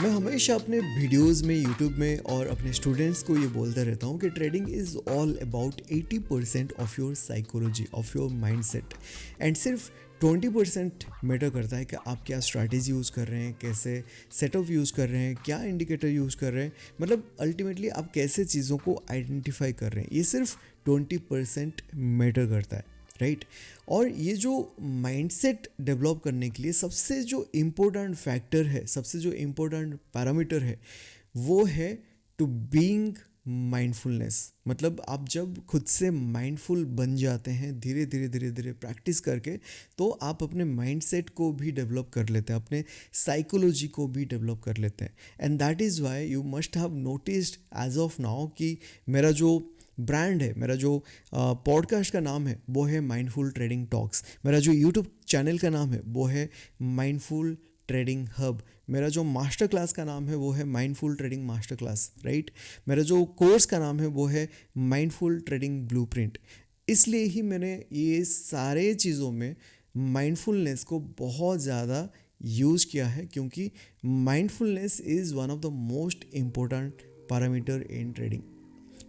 मैं हमेशा अपने वीडियोस में यूट्यूब में और अपने स्टूडेंट्स को ये बोलता रहता हूँ कि trading is all about 80% of your psychology of your mindset and सिर्फ 20% मैटर करता है कि आप क्या स्ट्रैटेजी यूज़ कर रहे हैं, कैसे सेटअप यूज़ कर रहे हैं, क्या इंडिकेटर यूज़ कर रहे हैं, मतलब अल्टीमेटली आप कैसे चीज़ों को आइडेंटिफाई कर रहे हैं, ये सिर्फ 20% मैटर करता है, राइट। और ये जो माइंडसेट डेवलप करने के लिए सबसे जो इम्पोर्टेंट फैक्टर है, सबसे जो इम्पोर्टेंट पैरामीटर है, वो है टू बीइंग माइंडफुलनेस। मतलब आप जब खुद से माइंडफुल बन जाते हैं धीरे धीरे धीरे धीरे प्रैक्टिस करके, तो आप अपने माइंडसेट को भी डेवलप कर लेते हैं, अपने साइकोलॉजी को भी डेवलप कर लेते हैं। And that is why you must have noticed as of now कि मेरा जो ब्रांड है, मेरा जो पॉडकास्ट का नाम है वो है माइंडफुल ट्रेडिंग टॉक्स, मेरा जो यूट्यूब चैनल का नाम है वो है माइंडफुल ट्रेडिंग हब, मेरा जो मास्टर क्लास का नाम है वो है mindful trading master class, right. मेरा जो कोर्स का नाम है वो है माइंडफुल ट्रेडिंग ब्लूप्रिंट। इसलिए ही मैंने ये सारे चीज़ों में माइंडफुलनेस को बहुत ज़्यादा यूज़ किया है, क्योंकि mindfulness is one of the most important parameter in trading.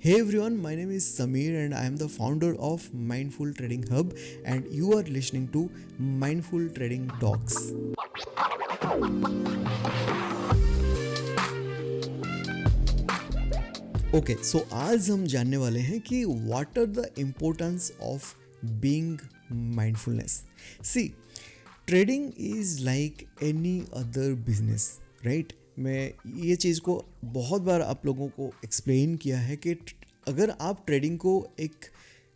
Hey everyone, my name is Samir and I am the founder of Mindful Trading Hub and you are listening to Mindful Trading Talks. Okay, so आज हम जानने वाले हैं कि what are the importance of being mindfulness. See, trading is like any other business, right? मैं ये चीज़ को बहुत बार आप लोगों को एक्सप्लेन किया है कि अगर आप ट्रेडिंग को एक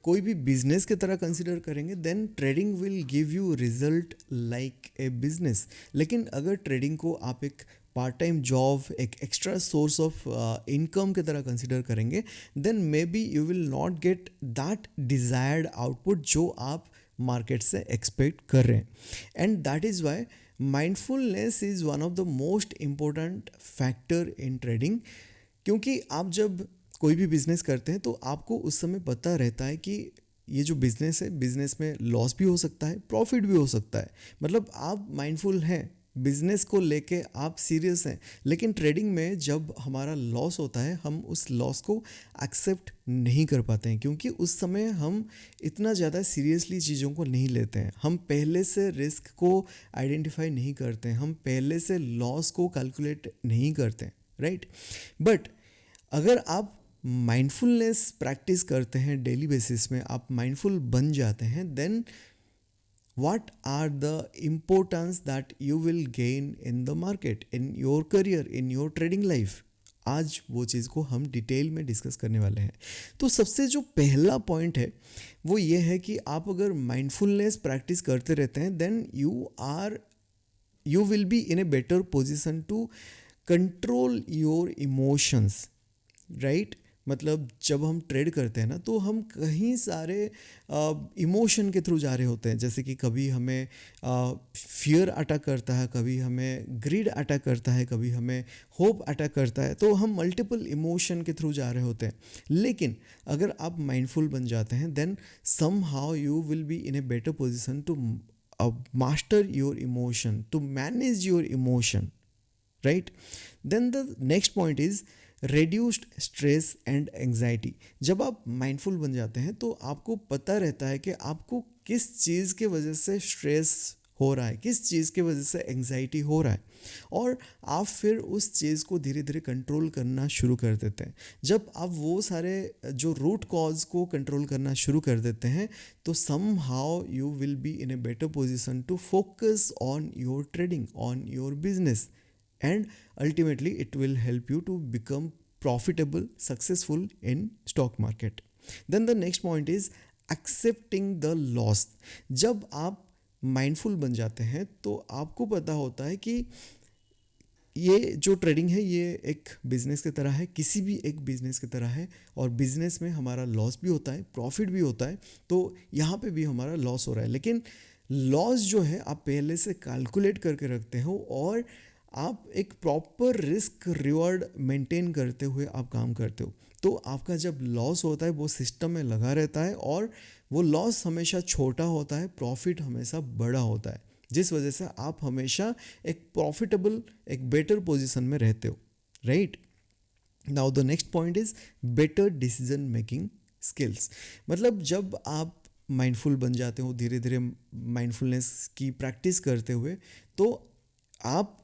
कोई भी बिजनेस की तरह कंसिडर करेंगे then trading will give you result like a business. लेकिन अगर ट्रेडिंग को आप एक पार्ट टाइम जॉब, एक एक्स्ट्रा सोर्स ऑफ इनकम की तरह कंसिडर करेंगे then may be you will not get that desired output जो आप मार्केट से एक्सपेक्ट कर रहे हैं। And that is why mindfulness is one of the most important factor in trading. क्योंकि आप जब कोई भी बिज़नेस करते हैं तो आपको उस समय पता रहता है कि ये जो बिज़नेस है, बिज़नेस में लॉस भी हो सकता है, प्रॉफिट भी हो सकता है। मतलब आप माइंडफुल हैं, बिज़नेस को लेके आप सीरियस हैं। लेकिन ट्रेडिंग में जब हमारा लॉस होता है हम उस लॉस को एक्सेप्ट नहीं कर पाते हैं, क्योंकि उस समय हम इतना ज़्यादा सीरियसली चीज़ों को नहीं लेते हैं। हम पहले से रिस्क को आइडेंटिफाई नहीं करते हैं, हम पहले से लॉस को कैलकुलेट नहीं करते हैं, राइट। बट अगर आप माइंडफुलनेस प्रैक्टिस करते हैं डेली बेसिस में, आप माइंडफुल बन जाते हैं, then what are the importance that you will gain in the market, in your career, in your trading life? आज वो चीज़ को हम डिटेल में डिस्कस करने वाले हैं। तो सबसे जो पहला पॉइंट है वो ये है कि आप अगर माइंडफुलनेस प्रैक्टिस करते रहते हैं then you will be in a better position to control your emotions, right. मतलब जब हम ट्रेड करते हैं ना तो हम कहीं सारे इमोशन के थ्रू जा रहे होते हैं। जैसे कि कभी हमें फियर अटैक करता है, कभी हमें ग्रीड अटैक करता है, कभी हमें होप अटैक करता है, तो हम मल्टीपल इमोशन के थ्रू जा रहे होते हैं। लेकिन अगर आप माइंडफुल बन जाते हैं then somehow you will be in a better position to master your emotion, to manage your emotion, right. Then the next point is reduced stress and anxiety. जब आप माइंडफुल बन जाते हैं तो आपको पता रहता है कि आपको किस चीज़ के वजह से स्ट्रेस हो रहा है, किस चीज़ के वजह से एंग्जाइटी हो रहा है, और आप फिर उस चीज़ को धीरे धीरे कंट्रोल करना शुरू कर देते हैं। जब आप वो सारे जो रूट कॉज को कंट्रोल करना शुरू कर देते हैं तो somehow you will be in a better position to focus on your trading, on your business, and ultimately it will help you to become profitable, successful in stock market. Then the next point is accepting the loss. जब आप mindful बन जाते हैं तो आपको पता होता है कि ये जो ट्रेडिंग है ये एक बिज़नेस की तरह है, किसी भी एक बिज़नेस की तरह है, और बिज़नेस में हमारा लॉस भी होता है, प्रॉफिट भी होता है। तो यहाँ पे भी हमारा लॉस हो रहा है, लेकिन लॉस जो है आप पहले से कैलकुलेट करके रखते हो और आप एक प्रॉपर रिस्क रिवॉर्ड मेंटेन करते हुए आप काम करते हो। तो आपका जब लॉस होता है वो सिस्टम में लगा रहता है और वो लॉस हमेशा छोटा होता है, प्रॉफिट हमेशा बड़ा होता है। जिस वजह से आप हमेशा एक प्रॉफिटेबल, एक बेटर पोजीशन में रहते हो, right. Now the next point is better decision making skills. मतलब जब आप माइंडफुल बन जाते हो धीरे धीरे, माइंडफुलनेस की प्रैक्टिस करते हुए, तो आप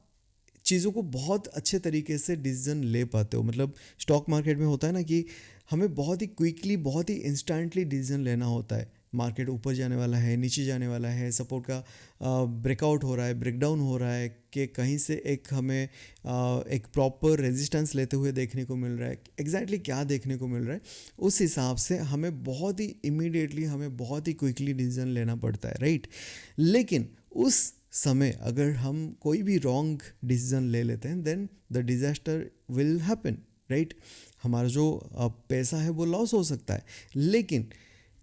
चीज़ों को बहुत अच्छे तरीके से डिसीजन ले पाते हो। मतलब स्टॉक मार्केट में होता है ना कि हमें बहुत ही क्विकली, बहुत ही इंस्टेंटली डिसीजन लेना होता है। मार्केट ऊपर जाने वाला है, नीचे जाने वाला है, सपोर्ट का ब्रेकआउट हो रहा है, ब्रेकडाउन हो रहा है, कि कहीं से एक हमें एक प्रॉपर रेजिस्टेंस लेते हुए देखने को मिल रहा है, एग्जैक्टली क्या देखने को मिल रहा है, उस हिसाब से हमें बहुत ही इमीडिएटली, हमें बहुत ही क्विकली डिसीजन लेना पड़ता है, राइट। लेकिन उस समय अगर हम कोई भी रॉन्ग डिसीजन ले लेते हैं, then the disaster will happen, right. हमारा जो पैसा है वो लॉस हो सकता है। लेकिन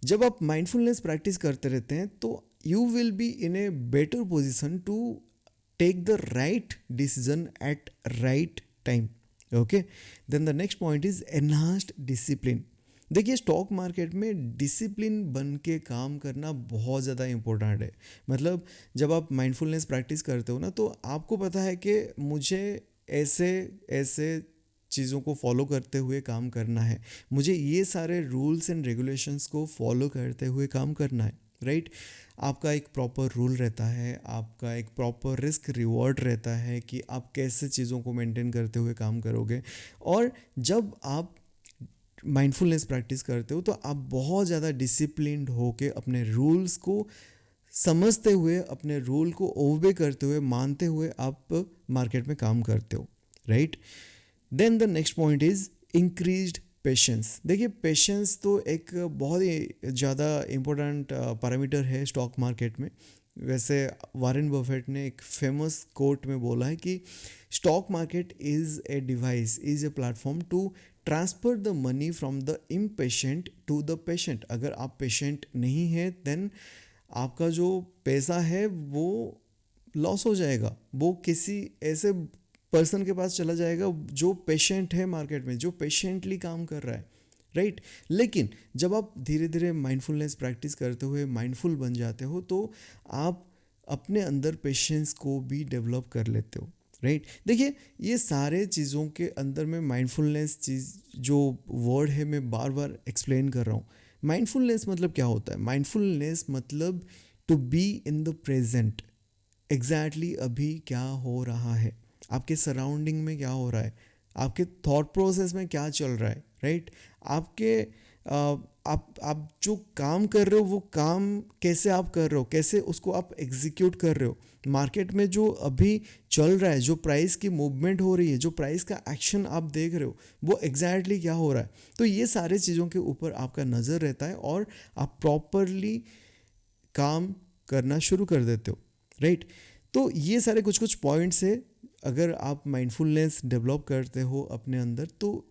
जब आप माइंडफुलनेस प्रैक्टिस करते रहते हैं तो you will be in a better position to take the right decision at right time, okay. Then the next point is enhanced discipline. देखिए स्टॉक मार्केट में डिसिप्लिन बन के काम करना बहुत ज़्यादा इम्पोर्टेंट है। मतलब जब आप माइंडफुलनेस प्रैक्टिस करते हो ना, तो आपको पता है कि मुझे ऐसे ऐसे चीज़ों को फॉलो करते हुए काम करना है, मुझे ये सारे रूल्स एंड रेगुलेशंस को फॉलो करते हुए काम करना है, राइट। आपका एक प्रॉपर रूल रहता है, आपका एक प्रॉपर रिस्क रिवॉर्ड रहता है कि आप कैसे चीज़ों को मेंटेन करते हुए काम करोगे। और जब आप माइंडफुलनेस प्रैक्टिस करते हो तो आप बहुत ज़्यादा डिसिप्लिन्ड होके अपने रूल्स को समझते हुए, अपने रूल को ओबे करते हुए, मानते हुए आप मार्केट में काम करते हो, right. Then the next point is increased patience. देखिए पेशेंस तो एक बहुत ही ज़्यादा इम्पोर्टेंट पैरामीटर है स्टॉक मार्केट में। वैसे वारेन बफेट ने एक फेमस कोट में बोला है कि stock market is a device, is a platform to transfer the money from the impatient to the patient. अगर आप पेशेंट नहीं है देन आपका जो पैसा है वो लॉस हो जाएगा, वो किसी ऐसे पर्सन के पास चला जाएगा जो पेशेंट है मार्केट में, जो पेशेंटली काम कर रहा है, राइट। लेकिन जब आप धीरे धीरे माइंडफुलनेस प्रैक्टिस करते हुए माइंडफुल बन जाते हो तो आप अपने अंदर पेशेंस को भी डेवलप कर लेते हो, राइट। देखिए ये सारे चीज़ों के अंदर में माइंडफुलनेस चीज़ जो वर्ड है मैं बार बार एक्सप्लेन कर रहा हूँ। माइंडफुलनेस मतलब क्या होता है? माइंडफुलनेस मतलब to be in the present, exactly अभी क्या हो रहा है, आपके सराउंडिंग में क्या हो रहा है, आपके थॉट प्रोसेस में क्या चल रहा है, राइट। आपके आप जो काम कर रहे हो वो काम कैसे आप कर रहे हो, कैसे उसको आप एग्जीक्यूट कर रहे हो। मार्केट में जो अभी चल रहा है, जो प्राइस की मूवमेंट हो रही है, जो प्राइस का एक्शन आप देख रहे हो, वो एग्जैक्टली क्या हो रहा है। तो ये सारे चीज़ों के ऊपर आपका नज़र रहता है और आप प्रॉपरली काम करना शुरू कर देते हो, राइट। तो ये सारे कुछ कुछ पॉइंट्स है, अगर आप माइंडफुलनेस डेवलप करते हो अपने अंदर तो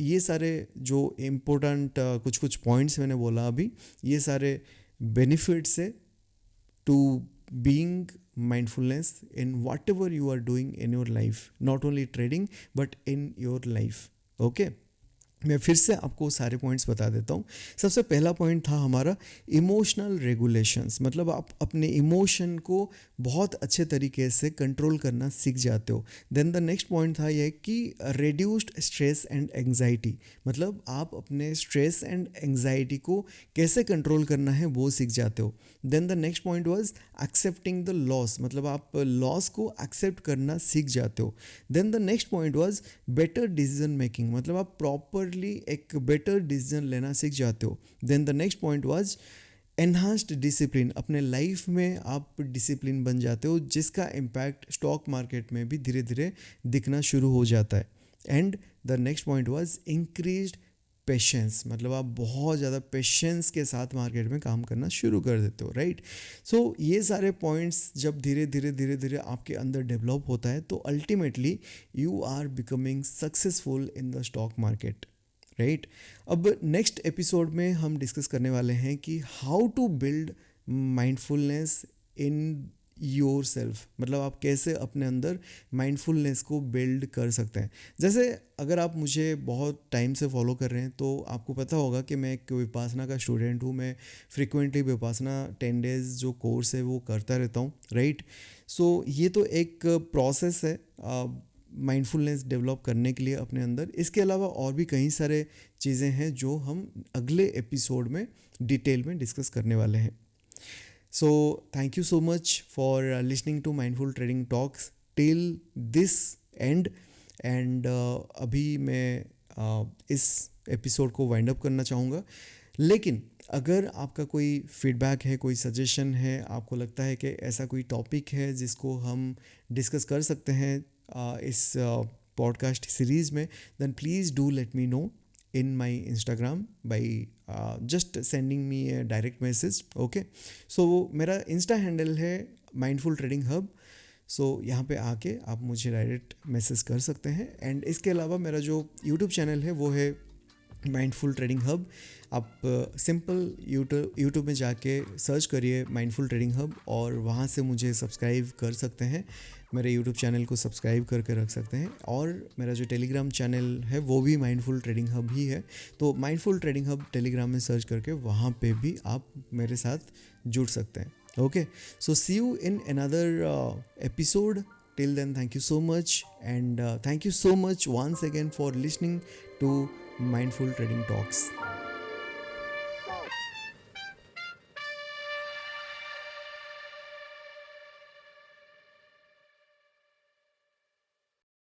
ये सारे जो इम्पोर्टेंट कुछ कुछ पॉइंट्स मैंने बोला अभी, ये सारे बेनिफिट्स है to being mindfulness in whatever you are doing in your life, not only trading but in your life, okay। मैं फिर से आपको सारे पॉइंट्स बता देता हूँ। सबसे पहला पॉइंट था हमारा इमोशनल रेगुलेशंस, मतलब आप अपने इमोशन को बहुत अच्छे तरीके से कंट्रोल करना सीख जाते हो। देन द नेक्स्ट पॉइंट था यह कि रिड्यूस्ड स्ट्रेस एंड एंग्जाइटी, मतलब आप अपने स्ट्रेस एंड एंग्जाइटी को कैसे कंट्रोल करना है वो सीख जाते हो। Then the next point was accepting the loss, मतलब आप लॉस को एक्सेप्ट करना सीख जाते हो। Then the next point was better decision making, मतलब आप प्रॉपरली एक बेटर डिसीजन लेना सीख जाते हो। Then the next point was enhanced discipline, अपने लाइफ में आप डिसिप्लिन बन जाते हो जिसका इम्पैक्ट स्टॉक मार्केट में भी धीरे धीरे दिखना शुरू हो जाता है। And the next point was increased patience, मतलब आप बहुत ज़्यादा पेशेंस के साथ मार्केट में काम करना शुरू कर देते हो, राइट। सो ये सारे पॉइंट्स जब धीरे धीरे आपके अंदर डेवलप होता है तो ultimately you are becoming successful in the stock market, right. अब नेक्स्ट एपिसोड में हम डिस्कस करने वाले हैं कि how to build mindfulness in yourself, मतलब आप कैसे अपने अंदर माइंडफुलनेस को बिल्ड कर सकते हैं। जैसे अगर आप मुझे बहुत टाइम से फॉलो कर रहे हैं तो आपको पता होगा कि मैं एक विपासना का स्टूडेंट हूँ। मैं फ्रिक्वेंटली विपासना 10 डेज़ जो कोर्स है वो करता रहता हूँ, राइट। सो ये तो एक प्रोसेस है माइंडफुलनेस डेवलप करने के लिए अपने अंदर। इसके अलावा और भी कई सारे चीज़ें हैं जो हम अगले एपिसोड में डिटेल में डिस्कस करने वाले हैं। So, thank you so much for listening to Mindful Trading Talks till this end. And अभी मैं इस एपिसोड को वाइंड अप करना चाहूँगा। लेकिन अगर आपका कोई फीडबैक है, कोई सजेशन है, आपको लगता है कि ऐसा कोई टॉपिक है जिसको हम डिस्कस कर सकते हैं इस पॉडकास्ट सीरीज़ में, then please do let me know in my Instagram by just sending me a direct message, okay। so मेरा इंस्टा हैंडल है माइंडफुल ट्रेडिंग हब। सो यहाँ पे आके आप मुझे डायरेक्ट मैसेज कर सकते हैं। एंड इसके अलावा मेरा जो यूट्यूब चैनल है वो है माइंडफुल ट्रेडिंग हब। आप सिंपल यूट्यूब में जाके सर्च करिए माइंडफुल ट्रेडिंग हब और वहाँ से मुझे सब्सक्राइब कर सकते हैं। मेरे यूट्यूब चैनल को सब्सक्राइब करके रख सकते हैं। और मेरा जो टेलीग्राम चैनल है वो भी माइंडफुल ट्रेडिंग हब ही है। तो माइंडफुल ट्रेडिंग हब टेलीग्राम में सर्च करके वहाँ पे भी आप मेरे साथ जुड़ सकते हैं, okay. So see you in another episode. Till then, thank you so much, and thank you so much once again for listening to Mindful Trading Talks.